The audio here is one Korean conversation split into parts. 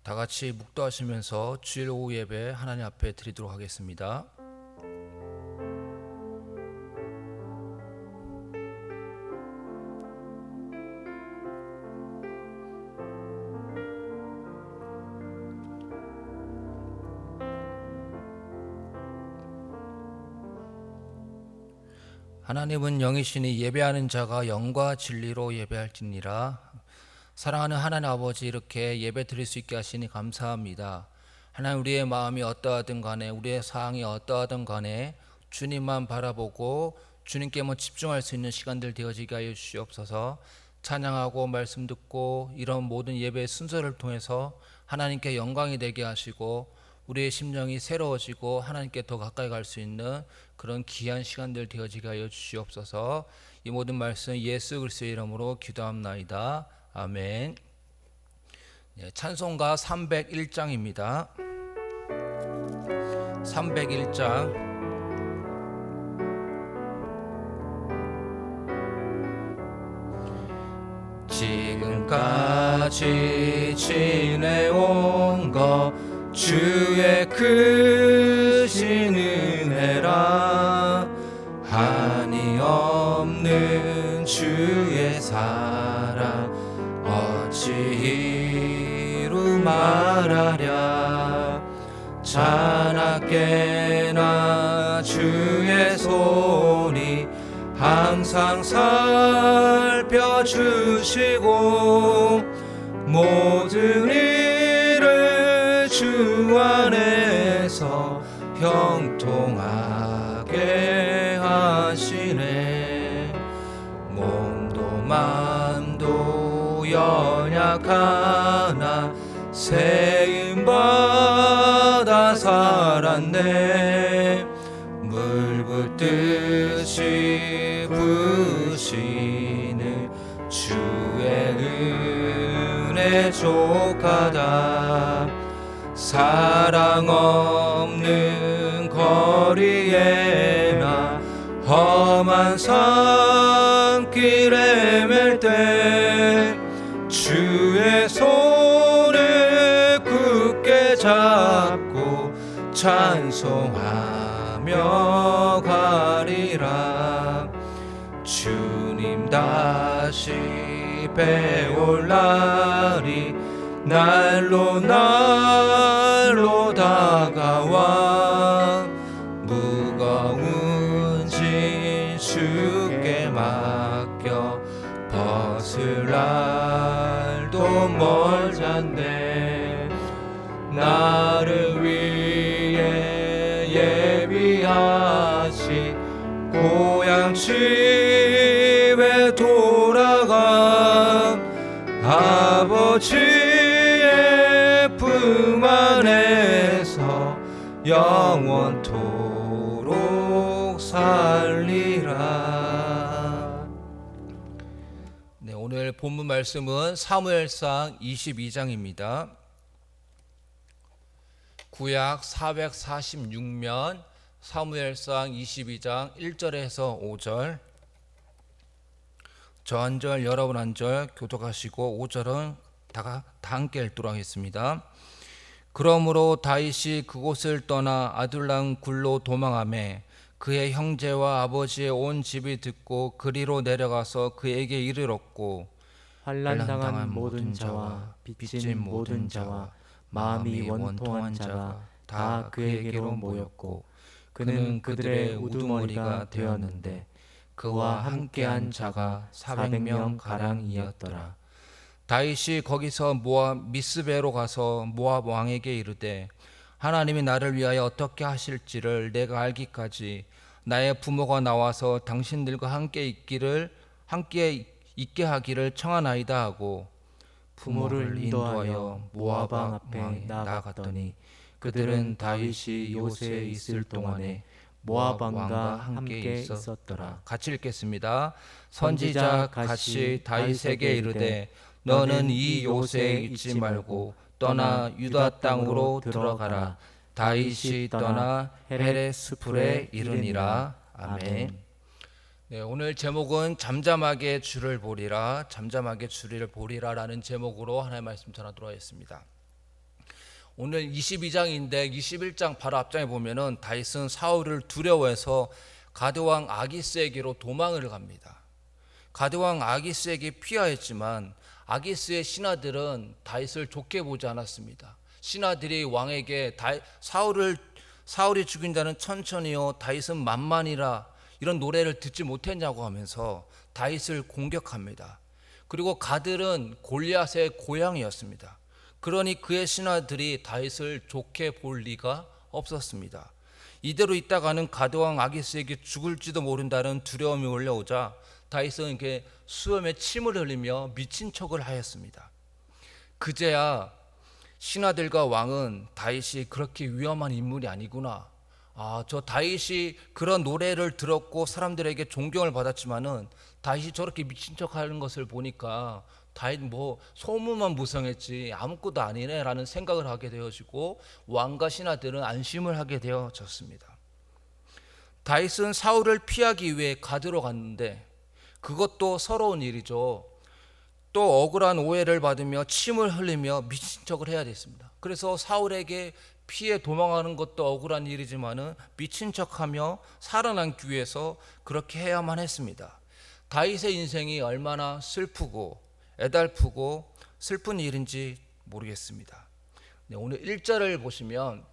다 같이 묵도하시면서 주일 오후 예배 하나님 앞에 드리도록 하겠습니다. 하나님은 영이시니 예배하는 자가 영과 진리로 예배할지니라. 사랑하는 하나님 아버지, 이렇게 예배 드릴 수 있게 하시니 감사합니다. 하나님, 우리의 마음이 어떠하든 간에, 우리의 상황이 어떠하든 간에 주님만 바라보고 주님께만 집중할 수 있는 시간들 되어지게 하여 주시옵소서. 찬양하고 말씀 듣고 이런 모든 예배의 순서를 통해서 하나님께 영광이 되게 하시고 우리의 심령이 새로워지고 하나님께 더 가까이 갈 수 있는 그런 귀한 시간들 되어지게 하여 주시옵소서. 이 모든 말씀 예수 그리스도의 이름으로 기도합나이다. 아멘. 찬송가 301장입니다. 301장. 지금까지 지내온 것 주의 크신 은혜라. 한이 없는 주의 사랑 어찌 이루 말하랴. 자나깨나 주의 손이 항상 살펴주시고 모든 일을 주 안에서 형통하게 하시네. 몸도 마음도 연약하나 세임받아 살았네. 물 붓듯이 부으시는 주의 은혜 족하다. 사랑 없는 거리에나 험한 산길에 맬 때 주의 손을 굳게 잡고 찬송하며 가리라. 주님 다시 배올 날이 날로 날로 다가와. 무거운 짐 주께 맡겨 벗을 날도 멀잖네. 나를 위해 예비하신 고향 집에 돌아가 아버지의 품 안에서 영원토록 살리라. 네, 오늘 본문 말씀은 사무엘상 22장입니다. 구약 446면 사무엘상 22장 1절에서 5절. 저 한 절 여러분 한 절 교독하시고 5절은 다 함께 읽도록 하겠습니다. 그러므로 다윗이 그곳을 떠나 아둘람 굴로 도망하매 그의 형제와 아버지의 온 집이 듣고 그리로 내려가서 그에게 이르렀고 환난당한 모든 자와 빚진 모든 자와 마음이 원통한 자가 다 그에게로 모였고 그는 그들의 우두머리가 되었는데 그와 함께한 자가 400명 가량이었더라. 다윗이 거기서 모압 미스베로 가서 모압 왕에게 이르되 하나님이 나를 위하여 어떻게 하실지를 내가 알기까지 나의 부모가 나와서 당신들과 함께 있게 하기를 청하나이다 하고 부모를 인도하여 모압 왕 앞에 나아갔더니 그들은 다윗이 요새에 있을 동안에 모압 왕과 함께 있었더라. 같이 읽겠습니다. 선지자 갓이 다윗에게 이르되 너는 이 요새에 있지 말고 떠나 유다 땅으로 들어가라. 다윗이 떠나 헤레스풀에 이르니라. 아멘. 네, 오늘 제목은 잠잠하게 주를 보리라, 잠잠하게 주를 보리라라는 제목으로 하나님의 말씀 전하도록 하겠습니다. 오늘 22장인데 21장 바로 앞장에 보면은 다윗은 사울을 두려워해서 가드왕 아기스에게로 도망을 갑니다. 가드왕 아기스에게 피하였지만 아기스의 신하들은 다윗을 좋게 보지 않았습니다. 신하들이 왕에게 사울이 죽인다는 천천히요 다윗은 만만이라 이런 노래를 듣지 못했냐고 하면서 다윗을 공격합니다. 그리고 가들은 골리앗의 고향이었습니다. 그러니 그의 신하들이 다윗을 좋게 볼 리가 없었습니다. 이대로 있다가는 가드왕 아기스에게 죽을지도 모른다는 두려움이 올라오자 다윗은 이렇게 수염에 침을 흘리며 미친 척을 하였습니다. 그제야 신하들과 왕은 다윗이 그렇게 위험한 인물이 아니구나. 저 다윗이 그런 노래를 들었고 사람들에게 존경을 받았지만은 다윗이 저렇게 미친 척하는 것을 보니까 다윗 소문만 무성했지 아무것도 아니네라는 생각을 하게 되어지고 왕과 신하들은 안심을 하게 되어졌습니다. 다윗은 사울을 피하기 위해 가드로 갔는데 그것도 서러운 일이죠. 또 억울한 오해를 받으며 침을 흘리며 미친 척을 해야 됐습니다. 그래서 사울에게 피해 도망하는 것도 억울한 일이지만은 미친 척하며 살아남기 위해서 그렇게 해야만 했습니다. 다윗의 인생이 얼마나 슬프고 애달프고 슬픈 일인지 모르겠습니다. 오늘 1절을 보시면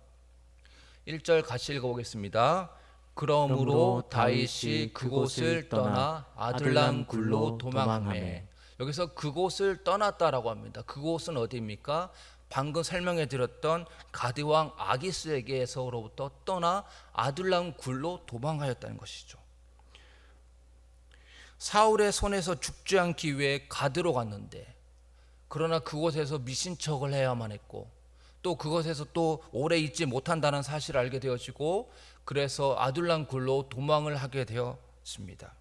1절 같이 읽어보겠습니다. 그러므로 다윗이 그곳을 떠나 아둘람 굴로 도망하매. 여기서 그곳을 떠났다라고 합니다. 그곳은 어디입니까? 방금 설명해 드렸던 가드왕 아기스에게서로부터 떠나 아둘람 굴로 도망하였다는 것이죠. 사울의 손에서 죽지 않기 위해 가드로 갔는데 그러나 그곳에서 미친 척을 해야만 했고 또 그곳에서 또 오래 있지 못한다는 사실을 알게 되어지고 그래서 아둘람 굴로 도망을 하게 되었습니다.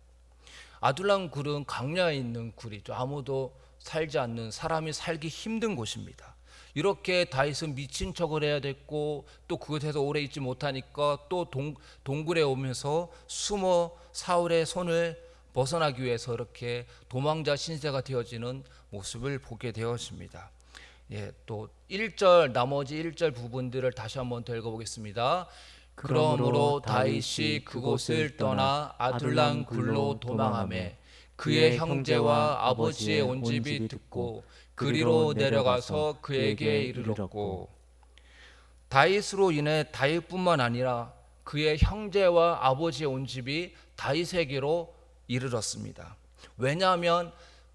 아둘람 굴은 강야에 있는 굴이죠. 아무도 살지 않는, 사람이 살기 힘든 곳입니다. 이렇게 다윗은 미친 척을 해야 됐고 또 그곳에서 오래 있지 못하니까 또 동굴에 오면서 숨어 사울의 손을 벗어나기 위해서 이렇게 도망자 신세가 되어지는 모습을 보게 되었습니다. 또 1절 나머지 1절 부분들을 다시 한번 더 읽어보겠습니다. 그러므로 다윗이 그곳을 떠나 아둘람 굴로 도망하매 그의 형제와 아버지의 온 집이 듣고 그리로 내려가서 그에게 이르렀고. 다윗으로 인해 다윗뿐만 아니라 그의 형제와 아버지의 온 집이 다윗에게로 이르렀습니다. 왜냐하면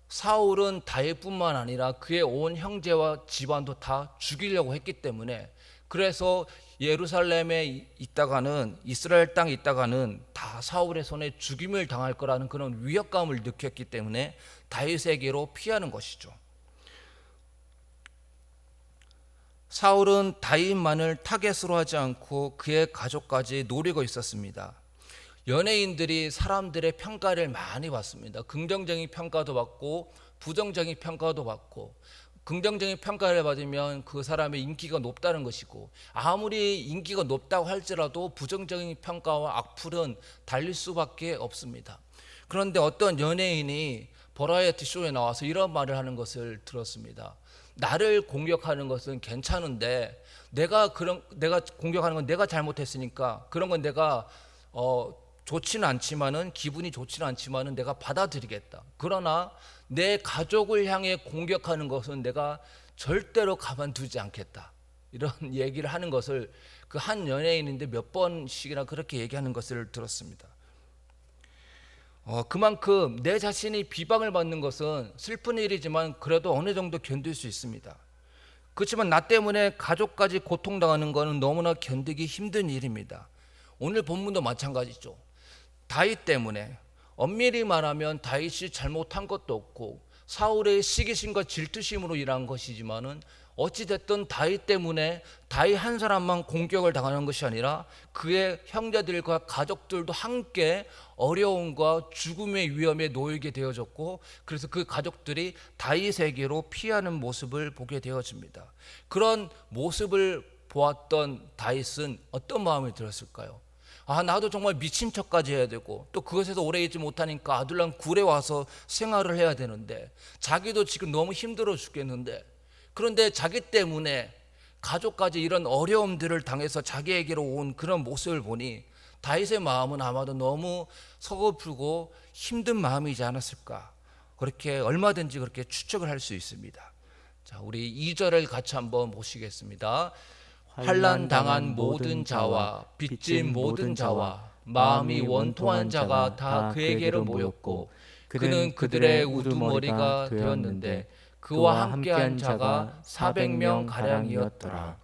사울은 다윗뿐만 아니라 그의 온 형제와 집안도 다 죽이려고 했기 때문에 그래서 예루살렘에 있다가는 이스라엘 땅에 있다가는 다 사울의 손에 죽임을 당할 거라는 그런 위협감을 느꼈기 때문에 다윗에게로 피하는 것이죠. 사울은 다윗만을 타겟으로 하지 않고 그의 가족까지 노리고 있었습니다. 연예인들이 사람들의 평가를 많이 받습니다. 긍정적인 평가도 받고 부정적인 평가도 받고 긍정적인 평가를 받으면 그 사람의 인기가 높다는 것이고 아무리 인기가 높다고 할지라도 부정적인 평가와 악플은 달릴 수밖에 없습니다. 그런데 어떤 연예인이 버라이어티 쇼에 나와서 이런 말을 하는 것을 들었습니다. 나를 공격하는 것은 괜찮은데 내가 공격하는 건 내가 잘못했으니까 그런 건 내가 좋지는 않지만은 기분이 좋지는 않지만은 내가 받아들이겠다. 그러나 내 가족을 향해 공격하는 것은 내가 절대로 가만두지 않겠다. 이런 얘기를 하는 것을 그 한 연예인인데 몇 번씩이나 그렇게 얘기하는 것을 들었습니다. 그만큼 내 자신이 비방을 받는 것은 슬픈 일이지만 그래도 어느 정도 견딜 수 있습니다. 그렇지만 나 때문에 가족까지 고통당하는 것은 너무나 견디기 힘든 일입니다. 오늘 본문도 마찬가지죠. 다윗 때문에 엄밀히 말하면 다윗이 잘못한 것도 없고 사울의 시기심과 질투심으로 일한 것이지만은 어찌됐든 다윗 때문에 다윗 한 사람만 공격을 당하는 것이 아니라 그의 형제들과 가족들도 함께 어려움과 죽음의 위험에 놓이게 되어졌고 그래서 그 가족들이 다윗에게로 피하는 모습을 보게 되어집니다. 그런 모습을 보았던 다윗은 어떤 마음이 들었을까요? 나도 정말 미친 척까지 해야 되고 또 그것에서 오래 있지 못하니까 아둘람 굴에 와서 생활을 해야 되는데 자기도 지금 너무 힘들어 죽겠는데 그런데 자기 때문에 가족까지 이런 어려움들을 당해서 자기에게로 온 그런 모습을 보니 다윗의 마음은 아마도 너무 서글프고 힘든 마음이지 않았을까, 그렇게 얼마든지 그렇게 추측을 할 수 있습니다. 자, 우리 2절을 같이 한번 보시겠습니다. 환난 당한 모든 자와 빚진 모든 자와 마음이 원통한 자가 다 그에게로 모였고 그는 그들의 우두머리가 되었는데 그와 함께한 자가 400명 가량이었더라.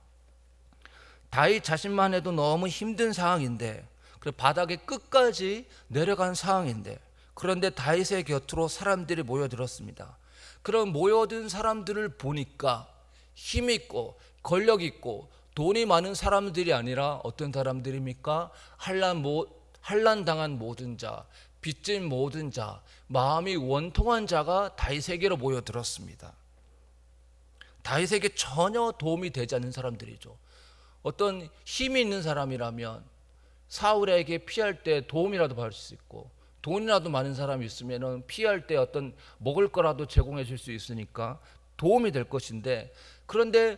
다윗 자신만 해도 너무 힘든 상황인데, 바닥에 끝까지 내려간 상황인데, 그런데 다윗의 곁으로 사람들이 모여들었습니다. 그런 모여든 사람들을 보니까 힘 있고 권력 있고 돈이 많은 사람들이 아니라 어떤 사람들입니까? 환난 당한 모든 자, 빚진 모든 자, 마음이 원통한 자가 다윗에게로 모여들었습니다. 다윗에게 전혀 도움이 되지 않는 사람들이죠. 어떤 힘이 있는 사람이라면 사울에게 피할 때 도움이라도 받을 수 있고, 돈이라도 많은 사람이 있으면 피할 때 어떤 먹을 거라도 제공해 줄 수 있으니까 도움이 될 것인데, 그런데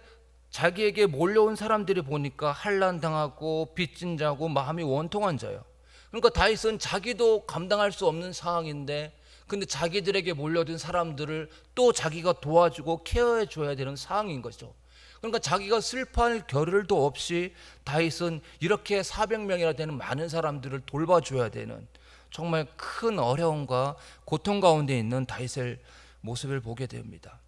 자기에게 몰려온 사람들이 보니까 환난당하고 빚진 자고 마음이 원통한 자예요. 그러니까 다윗은 자기도 감당할 수 없는 상황인데, 근데 자기들에게 몰려든 사람들을 또 자기가 도와주고 케어해 줘야 되는 상황인 거죠. 그러니까 자기가 슬퍼할 겨를도 없이 다윗은 이렇게 400명이나 되는 많은 사람들을 돌봐줘야 되는 정말 큰 어려움과 고통 가운데 있는 다윗의 모습을 보게 됩니다.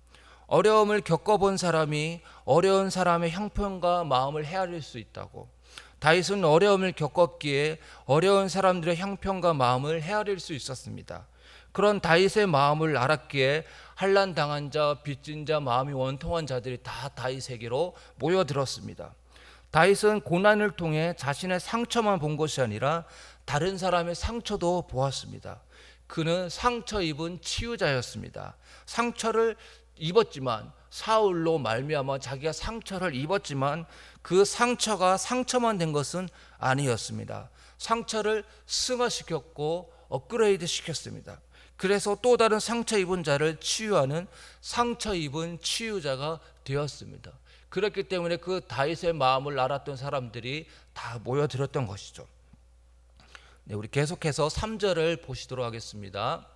어려움을 겪어본 사람이 어려운 사람의 형편과 마음을 헤아릴 수 있다고, 다윗은 어려움을 겪었기에 어려운 사람들의 형편과 마음을 헤아릴 수 있었습니다. 그런 다윗의 마음을 알았기에 환난 당한 자, 빚진 자, 마음이 원통한 자들이 다 다윗에게로 모여들었습니다. 다윗은 고난을 통해 자신의 상처만 본 것이 아니라 다른 사람의 상처도 보았습니다. 그는 상처 입은 치유자였습니다. 상처를 입었지만, 사울로 말미암아 자기가 상처를 입었지만 그 상처가 상처만 된 것은 아니었습니다. 상처를 승화시켰고 업그레이드 시켰습니다. 그래서 또 다른 상처 입은 자를 치유하는 상처 입은 치유자가 되었습니다. 그렇기 때문에 그 다윗의 마음을 알았던 사람들이 다 모여들었던 것이죠. 네, 우리 계속해서 3절을 보시도록 하겠습니다.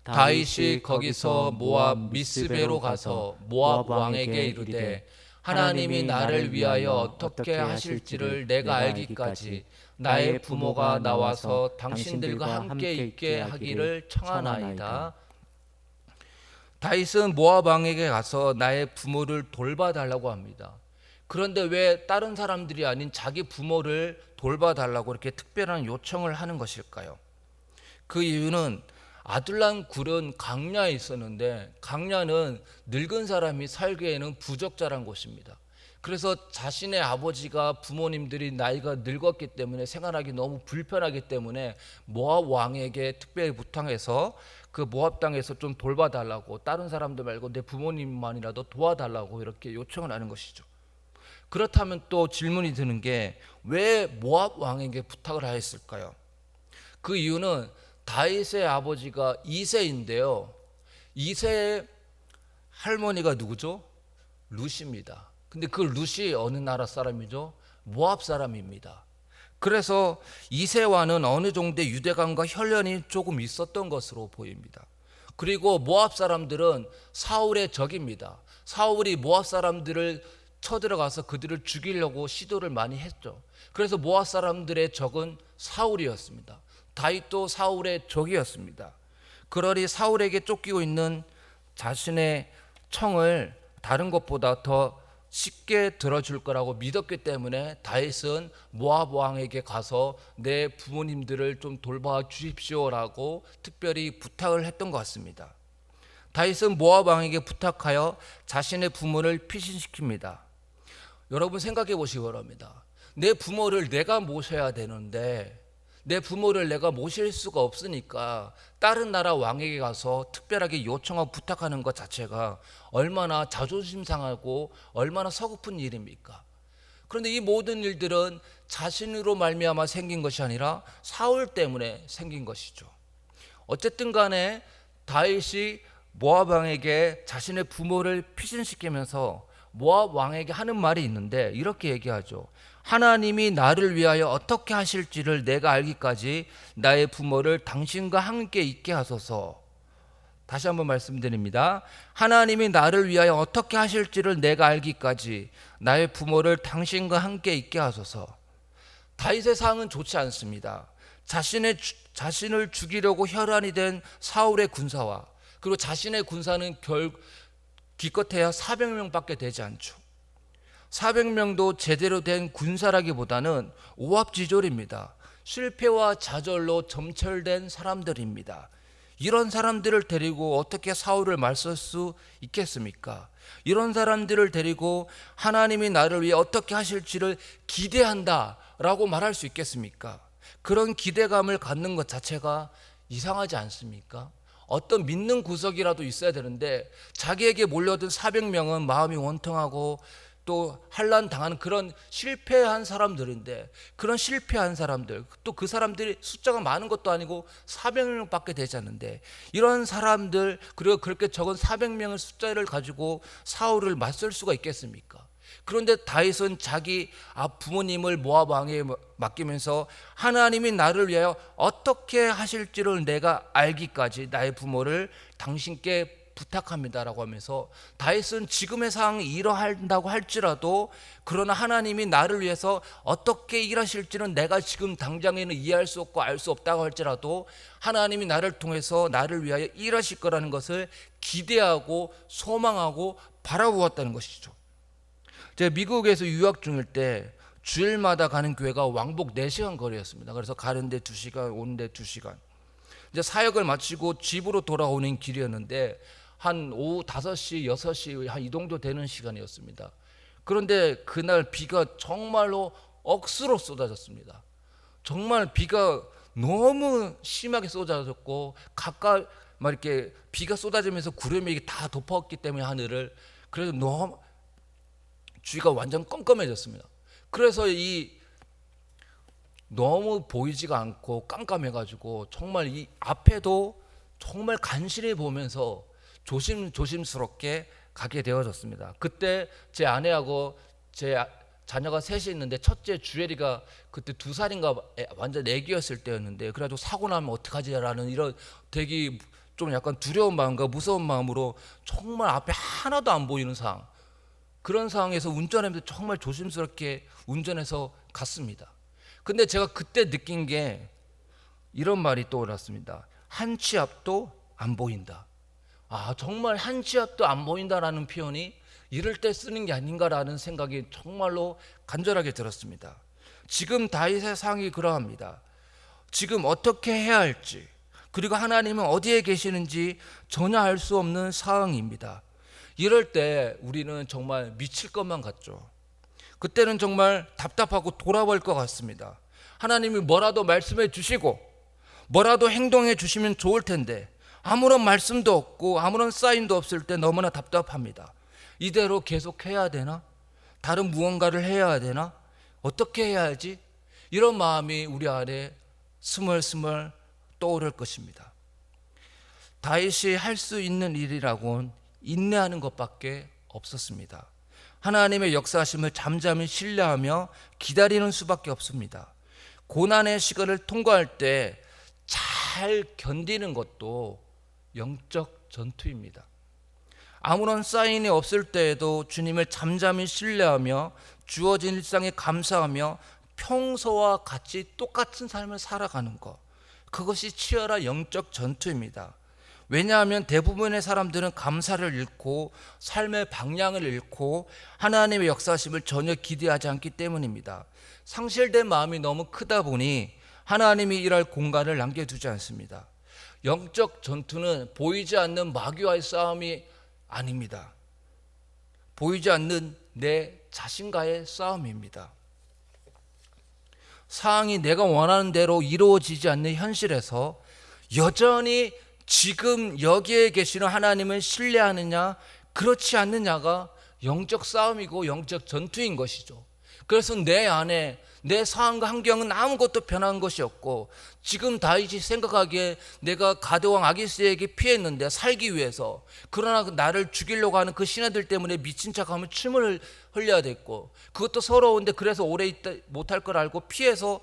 다윗이 거기서 모압 미스베로 가서 모압 왕에게 이르되 하나님이 나를 위하여 어떻게 하실지를 내가 알기까지 나의 부모가 나와서 당신들과 함께 있게 하기를 청하나이다. 다윗은 모압 왕에게 가서 나의 부모를 돌봐달라고 합니다. 그런데 왜 다른 사람들이 아닌 자기 부모를 돌봐달라고 이렇게 특별한 요청을 하는 것일까요? 그 이유는 아둘람 굴은 강야에 있었는데, 강야는 늙은 사람이 살기에는 부적절한 곳입니다. 그래서 자신의 아버지가, 부모님들이 나이가 늙었기 때문에 생활하기 너무 불편하기 때문에 모압 왕에게 특별히 부탁해서 그 모압 땅에서 좀 돌봐달라고, 다른 사람들 말고 내 부모님만이라도 도와달라고 이렇게 요청을 하는 것이죠. 그렇다면 또 질문이 드는 게, 왜 모압 왕에게 부탁을 하였을까요? 그 이유는 다윗의 아버지가 이새인데요, 이새의 할머니가 누구죠? 룻입니다. 근데 그 룻이 어느 나라 사람이죠? 모압 사람입니다. 그래서 이새와는 어느 정도의 유대감과 혈연이 조금 있었던 것으로 보입니다. 그리고 모압 사람들은 사울의 적입니다. 사울이 모압 사람들을 쳐들어가서 그들을 죽이려고 시도를 많이 했죠. 그래서 모압 사람들의 적은 사울이었습니다. 다윗도 사울의 적이었습니다. 그러니 사울에게 쫓기고 있는 자신의 청을 다른 것보다 더 쉽게 들어줄 거라고 믿었기 때문에 다윗은 모압 왕에게 가서 내 부모님들을 좀 돌봐 주십시오라고 특별히 부탁을 했던 것 같습니다. 다윗은 모압 왕에게 부탁하여 자신의 부모를 피신시킵니다. 여러분 생각해 보시기 바랍니다. 내 부모를 내가 모셔야 되는데 내 부모를 내가 모실 수가 없으니까 다른 나라 왕에게 가서 특별하게 요청하고 부탁하는 것 자체가 얼마나 자존심 상하고 얼마나 서글픈 일입니까? 그런데 이 모든 일들은 자신으로 말미암아 생긴 것이 아니라 사울 때문에 생긴 것이죠. 어쨌든 간에 다윗이 모압 왕에게 자신의 부모를 피신시키면서 모압 왕에게 하는 말이 있는데 이렇게 얘기하죠. 하나님이 나를 위하여 어떻게 하실지를 내가 알기까지 나의 부모를 당신과 함께 있게 하소서. 다시 한번 말씀드립니다. 하나님이 나를 위하여 어떻게 하실지를 내가 알기까지 나의 부모를 당신과 함께 있게 하소서. 다윗의 상은 좋지 않습니다. 자신을 죽이려고 혈안이 된 사울의 군사와 그리고 자신의 군사는 기껏해야 400명밖에 되지 않죠. 400명도 제대로 된 군사라기보다는 오합지졸입니다. 실패와 좌절로 점철된 사람들입니다. 이런 사람들을 데리고 어떻게 사울을 맞설 수 있겠습니까? 이런 사람들을 데리고 하나님이 나를 위해 어떻게 하실지를 기대한다라고 말할 수 있겠습니까? 그런 기대감을 갖는 것 자체가 이상하지 않습니까? 어떤 믿는 구석이라도 있어야 되는데 자기에게 몰려든 400명은 마음이 원통하고 또 환난 당하는 그런 실패한 사람들인데, 그런 실패한 사람들, 또 그 사람들이 숫자가 많은 것도 아니고 400명밖에 되지 않는데 이런 사람들, 그리고 그렇게 적은 400명의 숫자를 가지고 사울을 맞설 수가 있겠습니까? 그런데 다윗은 자기 부모님을 모압 왕에 맡기면서 하나님이 나를 위하여 어떻게 하실지를 내가 알기까지 나의 부모를 당신께 부탁합니다라고 하면서, 다윗은 지금의 상황이 이러한다고 할지라도 그러나 하나님이 나를 위해서 어떻게 일하실지는 내가 지금 당장에는 이해할 수 없고 알 수 없다고 할지라도 하나님이 나를 통해서 나를 위하여 일하실 거라는 것을 기대하고 소망하고 바라보았다는 것이죠. 제가 미국에서 유학 중일 때 주일마다 가는 교회가 왕복 4시간 거리였습니다. 그래서 가는데 2시간, 오는데 2시간. 이제 사역을 마치고 집으로 돌아오는 길이었는데 한 오후 5시, 6시 한 이 정도 되는 시간이었습니다. 그런데 그날 비가 정말로 억수로 쏟아졌습니다. 정말 비가 너무 심하게 쏟아졌고 가까이 막 이렇게 비가 쏟아지면서 구름이 다 덮었기 때문에 하늘을, 그래서 너무 주위가 완전 껌껌해졌습니다. 그래서 너무 보이지가 않고 깜깜해가지고 정말 이 앞에도 정말 간신히 보면서 조심스럽게 가게 되어졌습니다. 그때 제 아내하고 제 자녀가 셋이 있는데 첫째 주엘이가 그때 2살인가 완전 애기였을 때였는데, 그래가지고 사고 나면 어떡하지라는 이런 되게 좀 약간 두려운 마음과 무서운 마음으로 정말 앞에 하나도 안 보이는 상황, 그런 상황에서 운전하면서 정말 조심스럽게 운전해서 갔습니다. 근데 제가 그때 느낀 게 이런 말이 떠올랐습니다. 한 치 앞도 안 보인다. 정말 한 치 앞도 안 보인다라는 표현이 이럴 때 쓰는 게 아닌가라는 생각이 정말로 간절하게 들었습니다. 지금 다윗의 상황이 그러합니다. 지금 어떻게 해야 할지, 그리고 하나님은 어디에 계시는지 전혀 알 수 없는 상황입니다. 이럴 때 우리는 정말 미칠 것만 같죠. 그때는 정말 답답하고 돌아볼 것 같습니다. 하나님이 뭐라도 말씀해 주시고 뭐라도 행동해 주시면 좋을 텐데 아무런 말씀도 없고 아무런 사인도 없을 때 너무나 답답합니다. 이대로 계속 해야 되나? 다른 무언가를 해야 되나? 어떻게 해야 하지? 이런 마음이 우리 안에 스멀스멀 떠오를 것입니다. 다윗이 할 수 있는 일이라고는 인내하는 것밖에 없었습니다. 하나님의 역사하심을 잠잠히 신뢰하며 기다리는 수밖에 없습니다. 고난의 시간을 통과할 때 잘 견디는 것도 영적 전투입니다. 아무런 사인이 없을 때에도 주님을 잠잠히 신뢰하며 주어진 일상에 감사하며 평소와 같이 똑같은 삶을 살아가는 것, 그것이 치열한 영적 전투입니다. 왜냐하면 대부분의 사람들은 감사를 잃고 삶의 방향을 잃고 하나님의 역사심을 전혀 기대하지 않기 때문입니다. 상실된 마음이 너무 크다 보니 하나님이 일할 공간을 남겨두지 않습니다. 영적 전투는 보이지 않는 마귀와의 싸움이 아닙니다. 보이지 않는 내 자신과의 싸움입니다. 상황이 내가 원하는 대로 이루어지지 않는 현실에서 여전히 지금 여기에 계시는 하나님을 신뢰하느냐 그렇지 않느냐가 영적 싸움이고 영적 전투인 것이죠. 그래서 내 안에 내 상황과 환경은 아무것도 변한 것이 없고, 지금 다윗이 생각하기에 내가 가드왕 아기스에게 피했는데 살기 위해서, 그러나 나를 죽이려고 하는 그 신하들 때문에 미친 척하면 침을 흘려야 됐고, 그것도 서러운데 그래서 오래 있다 못할 걸 알고 피해서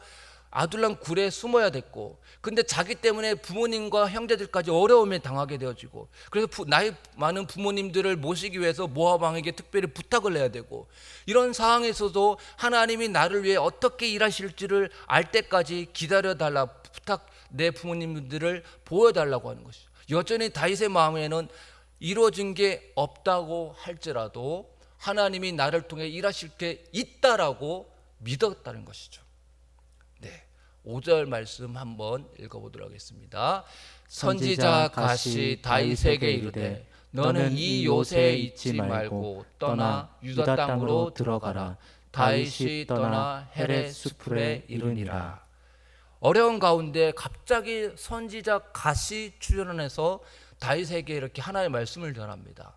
아둘람 굴에 숨어야 됐고, 근데 자기 때문에 부모님과 형제들까지 어려움에 당하게 되어지고, 그래서 나이 많은 부모님들을 모시기 위해서 모압 왕에게 특별히 부탁을 해야 되고, 이런 상황에서도 하나님이 나를 위해 어떻게 일하실지를 알 때까지 기다려달라, 부탁, 내 부모님들을 보여달라고 하는 것이죠. 여전히 다윗의 마음에는 이루어진 게 없다고 할지라도 하나님이 나를 통해 일하실 게 있다라고 믿었다는 것이죠. 네, 5절 말씀 한번 읽어보도록 하겠습니다. 선지자 갓이 다윗에게 이르되 너는 이 요새에 있지 말고 떠나 유다 땅으로 들어가라. 다윗이 떠나 헤렛 수풀에 이르니라. 어려운 가운데 갑자기 선지자 갓이 출연해서 다윗에게 이렇게 하나의 말씀을 전합니다.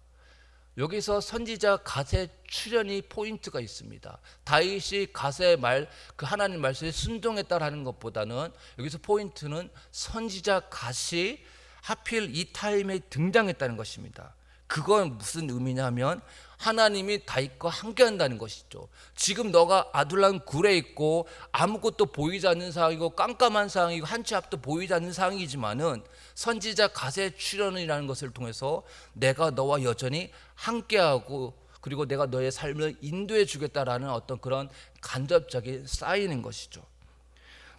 여기서 선지자 갓의 출연이 포인트가 있습니다. 다윗이 갓의 그 하나님 말씀에 순종했다라는 것보다는 여기서 포인트는 선지자 갓이 하필 이 타임에 등장했다는 것입니다. 그건 무슨 의미냐면 하나님이 다윗과 함께한다는 것이죠. 지금 너가 아둘람 굴에 있고 아무것도 보이지 않는 상황이고 깜깜한 상황이고 한 치 앞도 보이지 않는 상황이지만은 선지자 갓의 출현이라는 것을 통해서 내가 너와 여전히 함께하고, 그리고 내가 너의 삶을 인도해 주겠다라는 어떤 그런 간접적인 사인인 것이죠.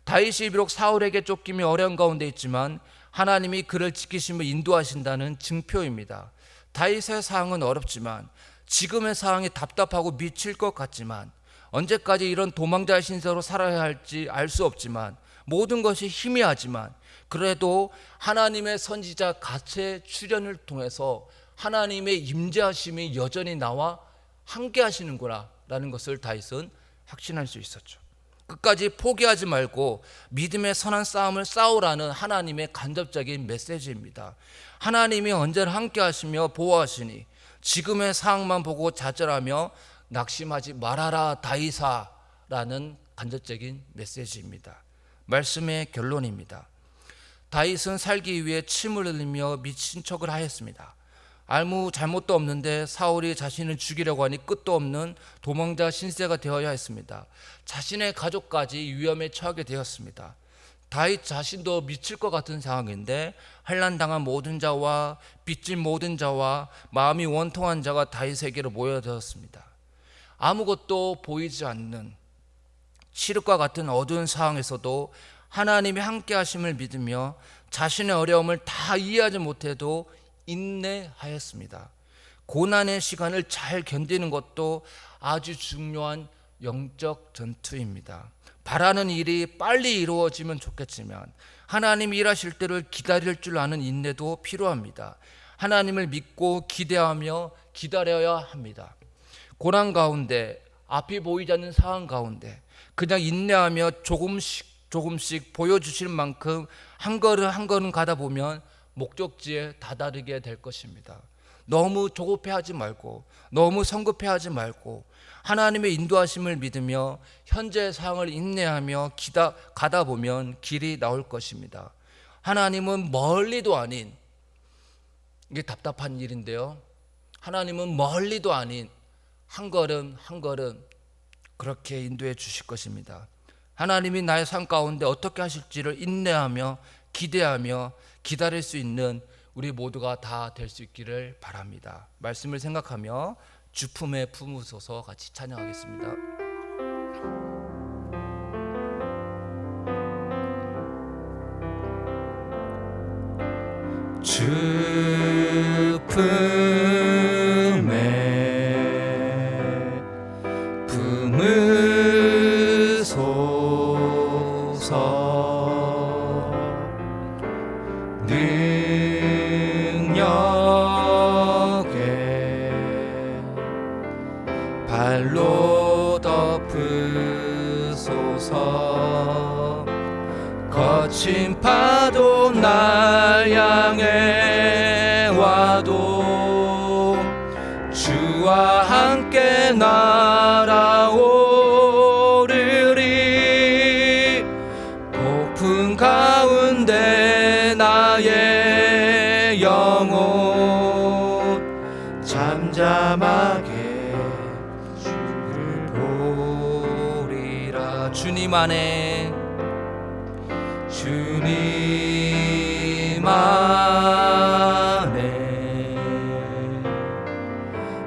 다윗이 비록 사울에게 쫓기며 어려운 가운데 있지만 하나님이 그를 지키시며 인도하신다는 증표입니다. 다윗의 상황은 어렵지만, 지금의 상황이 답답하고 미칠 것 같지만, 언제까지 이런 도망자의 신세로 살아야 할지 알 수 없지만, 모든 것이 희미하지만, 그래도 하나님의 선지자 갓의 출현을 통해서 하나님의 임재하심이 여전히 나와 함께 하시는구나 라는 것을 다윗은 확신할 수 있었죠. 끝까지 포기하지 말고 믿음의 선한 싸움을 싸우라는 하나님의 간접적인 메시지입니다. 하나님이 언제나 함께 하시며 보호하시니 지금의 상황만 보고 좌절하며 낙심하지 말아라 다윗아 라는 간접적인 메시지입니다. 말씀의 결론입니다. 다윗은 살기 위해 침을 흘리며 미친 척을 하였습니다. 아무 잘못도 없는데 사울이 자신을 죽이려고 하니 끝도 없는 도망자 신세가 되어야 했습니다. 자신의 가족까지 위험에 처하게 되었습니다. 다윗 자신도 미칠 것 같은 상황인데 환난당한 모든 자와 빚진 모든 자와 마음이 원통한 자가 다윗에게로 모여들었습니다. 아무것도 보이지 않는 칠흑과 같은 어두운 상황에서도 하나님이 함께 하심을 믿으며 자신의 어려움을 다 이해하지 못해도 인내하였습니다. 고난의 시간을 잘 견디는 것도 아주 중요한 영적 전투입니다. 바라는 일이 빨리 이루어지면 좋겠지만 하나님이 일하실 때를 기다릴 줄 아는 인내도 필요합니다. 하나님을 믿고 기대하며 기다려야 합니다. 고난 가운데, 앞이 보이지 않는 상황 가운데 그냥 인내하며 조금씩 보여주실 만큼 한 걸음 한 걸음 가다 보면 목적지에 다다르게 될 것입니다. 너무 조급해하지 말고, 너무 성급해하지 말고 하나님의 인도하심을 믿으며 현재의 상황을 인내하며 가다 보면 길이 나올 것입니다. 하나님은 멀리도 아닌, 이게 답답한 일인데요, 하나님은 멀리도 아닌 한 걸음 한 걸음 그렇게 인도해 주실 것입니다. 하나님이 나의 삶 가운데 어떻게 하실지를 인내하며 기대하며 기다릴 수 있는 우리 모두가 다 될 수 있기를 바랍니다. 말씀을 생각하며 주품에 품으소서 같이 찬양하겠습니다. 주품에 품으소서 능력에 발로 덮으소서 거친 파도 날 향해 와도 주와 함께 날아오 주님 안에 주님 안에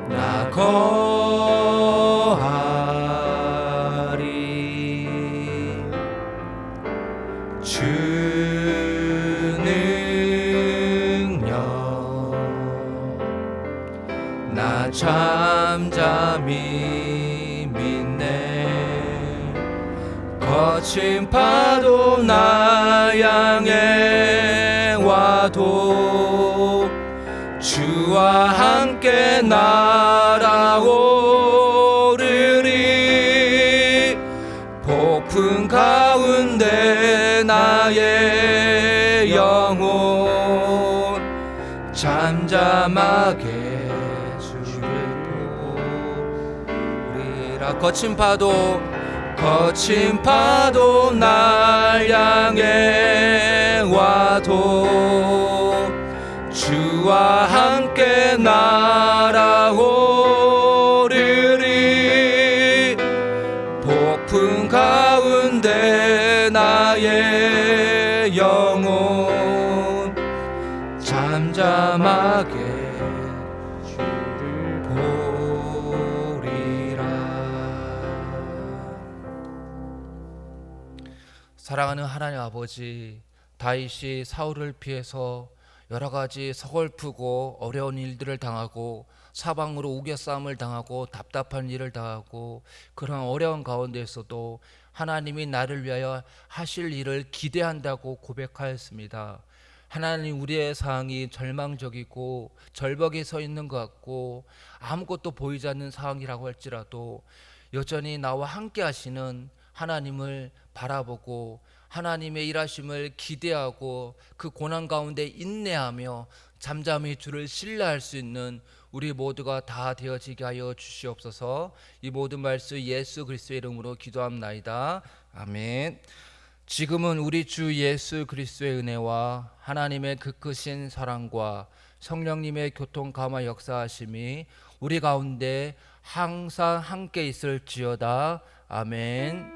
나 거하리 주 능력 나 잠잠히 믿네 거친 파도 나 향해 와도 주와 함께 날아오르리 폭풍 가운데 나의 영혼 잠잠하게 주를 보리라 거친 파도 날 향해 와도 주와 함께 날아오르리 폭풍 가운데 나의 영혼 잠잠하게 주를 보리라. 사랑하는 하나님 아버지, 다윗이 사울을 피해서 여러 가지 서글프고 어려운 일들을 당하고 사방으로 우겨싸움을 당하고 답답한 일을 당하고 그런 어려운 가운데에서도 하나님이 나를 위하여 하실 일을 기대한다고 고백하였습니다. 하나님, 우리의 상황이 절망적이고 절벽에 서 있는 것 같고 아무것도 보이지 않는 상황이라고 할지라도 여전히 나와 함께 하시는 하나님을 바라보고 하나님의 일하심을 기대하고 그 고난 가운데 인내하며 잠잠히 주를 신뢰할 수 있는 우리 모두가 다 되어지게 하여 주시옵소서. 이 모든 말씀 예수 그리스도의 이름으로 기도합나이다. 아멘. 지금은 우리 주 예수 그리스도의 은혜와 하나님의 그 크신 사랑과 성령님의 교통 감화 역사하심이 우리 가운데 항상 함께 있을지어다. 아멘.